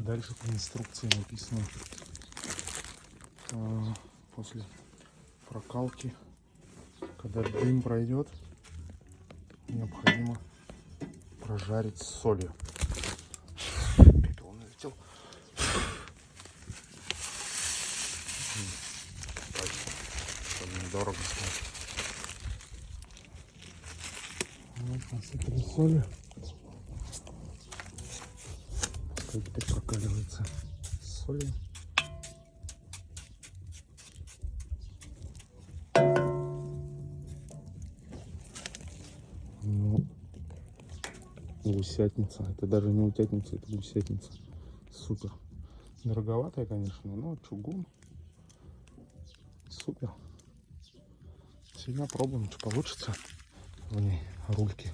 Дальше по инструкции написано, после прокалки, когда дым пройдет, необходимо прожарить с солью. Пепел налетел. Дорого стоит. Вот насыпали соли. Пускай теперь прокаливается с солью. Ну, гусятница. Это даже не утятница, это гусятница. Супер. Дороговатая, конечно, но чугун. Супер. Сегодня пробуем, что получится в ней рульки.